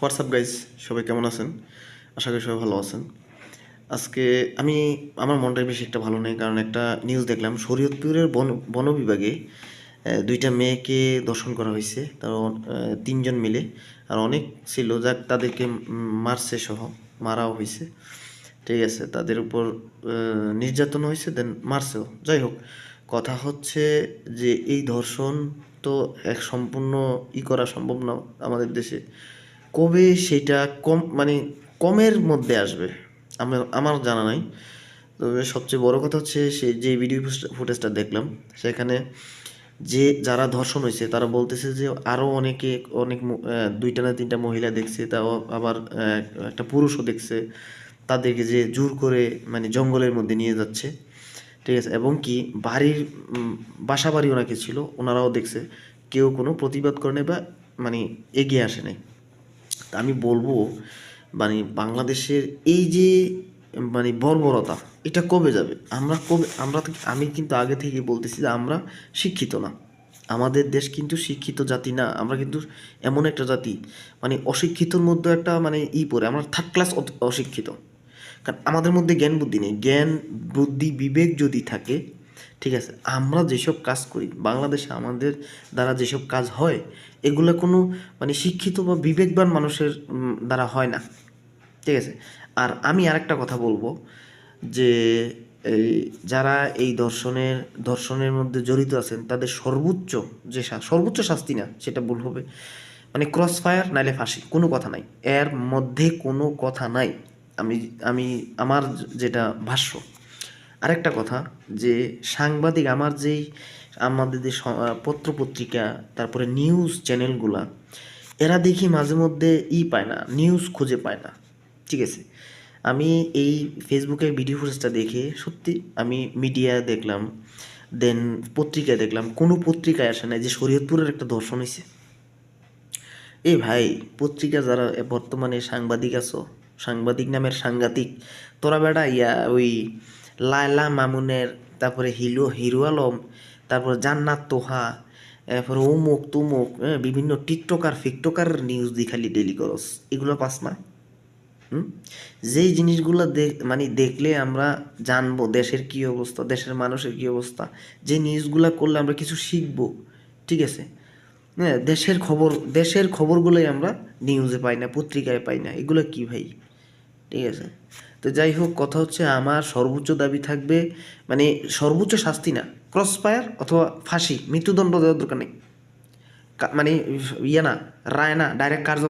WhatsApp guys, সবাই কেমন আছেন? আশা করি সবাই ভালো আছেন। আজকে আমার মনটা বেশি একটা ভালো নেই, কারণ একটা নিউজ দেখলাম শরীয়তপুরের বন বিভাগে দুইটা মেয়েকে ধর্ষণ করা হয়েছে, তার 3জন মিলে। আর অনেক ছিল যাক তাদেরকে মারছে, সহ মারাও হয়েছে। ঠিক আছে, তাদের উপর নির্যাতন হয়েছে, দেন মারছেও। যাই হোক, কথা হচ্ছে যে এই ধর্ষণ তো এক সম্পূর্ণ করা সম্ভব না আমাদের দেশে। কবে সেটা কমের মধ্যে আসবে আমার জানা নাই। তবে সবচেয়ে বড় কথা হচ্ছে যে ভিডিও ফুটেজটা দেখলাম, সেখানে যারা ধর্ষণ হয়েছে তারা বলতেছে যে আরও অনেক 2টা না 3টা মহিলা দেখছে, তাও আবার একটা পুরুষও দেখছে। তাদেরকে যে জোর করে জঙ্গলের মধ্যে নিয়ে যাচ্ছে। ঠিক আছে, এবং কি বাসা বাড়ি ওনাকে ছিল, ওনারাও দেখছে। কেউ কোনো প্রতিবাদ করে নাই বা মানে এগিয়ে আসে নাই। তা আমি বলবো, বাংলাদেশের এই যে বর্বরতা, এটা কবে যাবে? আমি কিন্তু আগে থেকে বলতেছি যে আমরা শিক্ষিত না। আমাদের দেশ কিন্তু শিক্ষিত জাতি না। আমরা কিন্তু এমন একটা জাতি, অশিক্ষিতর মধ্যে একটা পড়ে, আমরা থার্ড ক্লাস অশিক্ষিত। কারণ আমাদের মধ্যে জ্ঞান বুদ্ধি নেই। জ্ঞান বুদ্ধি বিবেক যদি থাকে, ঠিক আছে, আমরা যেসব কাজ করি বাংলাদেশে, আমাদের দ্বারা যেসব কাজ হয়, এগুলো কোনো শিক্ষিত বা বিবেকবান মানুষের দ্বারা হয় না। ঠিক আছে। আর আমি আরেকটা কথা বলবো যে এই যারা এই ধর্ষণের মধ্যে জড়িত আছেন, তাদের সর্বোচ্চ শাস্তি না, সেটা ভুল হবে, ক্রস ফায়ার নাইলে ফাঁসি, কোনো কথা নাই, এর মধ্যে কোনো কথা নাই। আমি আমি আমার যেটা ভাষ্য। আরেকটা কথা, যে সাংবাদিক, আমাদের যে পত্রপত্রিকা, তারপরে নিউজ চ্যানেলগুলা, এরা দেখি মাঝে মধ্যে পায় না, নিউজ খুঁজে পায় না। ঠিক আছে, আমি এই ফেসবুকের ভিডিও ফুটেজটা দেখে সত্যি আমি মিডিয়া দেখলাম, দেন পত্রিকায় দেখলাম, কোনো পত্রিকায় আসে না যে শরীয়তপুরের একটা ধর্ষণ হয়েছে। এই ভাই, পত্রিকা যারা বর্তমানে সাংবাদিক আছো, সাংবাদিক নামের সাংঘাতিক, তোরা বেটা ওই লায়লা মামুনের, তারপরে হিরো আলম, তারপরে জান্নাত তোহা, এরপরে অমুক তুমুক, বিভিন্ন টিকটকার ফিকটকার নিউজ দি খালি ডেলি করস, এগুলো পাস না? যেই জিনিসগুলো দেখলে আমরা জানবো দেশের কী অবস্থা, দেশের মানুষের কী অবস্থা, যে নিউজগুলো করলে আমরা কিছু শিখবো। ঠিক আছে, হ্যাঁ, দেশের খবরগুলোই আমরা নিউজে পাই না, পত্রিকায় পাই না, এগুলো কি ভাই? ঠিক আছে, তো যাই হোক, কথা হচ্ছে আমার সর্বোচ্চ দাবি থাকবে, সর্বোচ্চ শাস্তি না, ক্রস ফায়ার অথবা ফাঁসি, মৃত্যুদণ্ড দেওয়ার দরকার নেই। না, রায় না, ডাইরেক্ট কার্য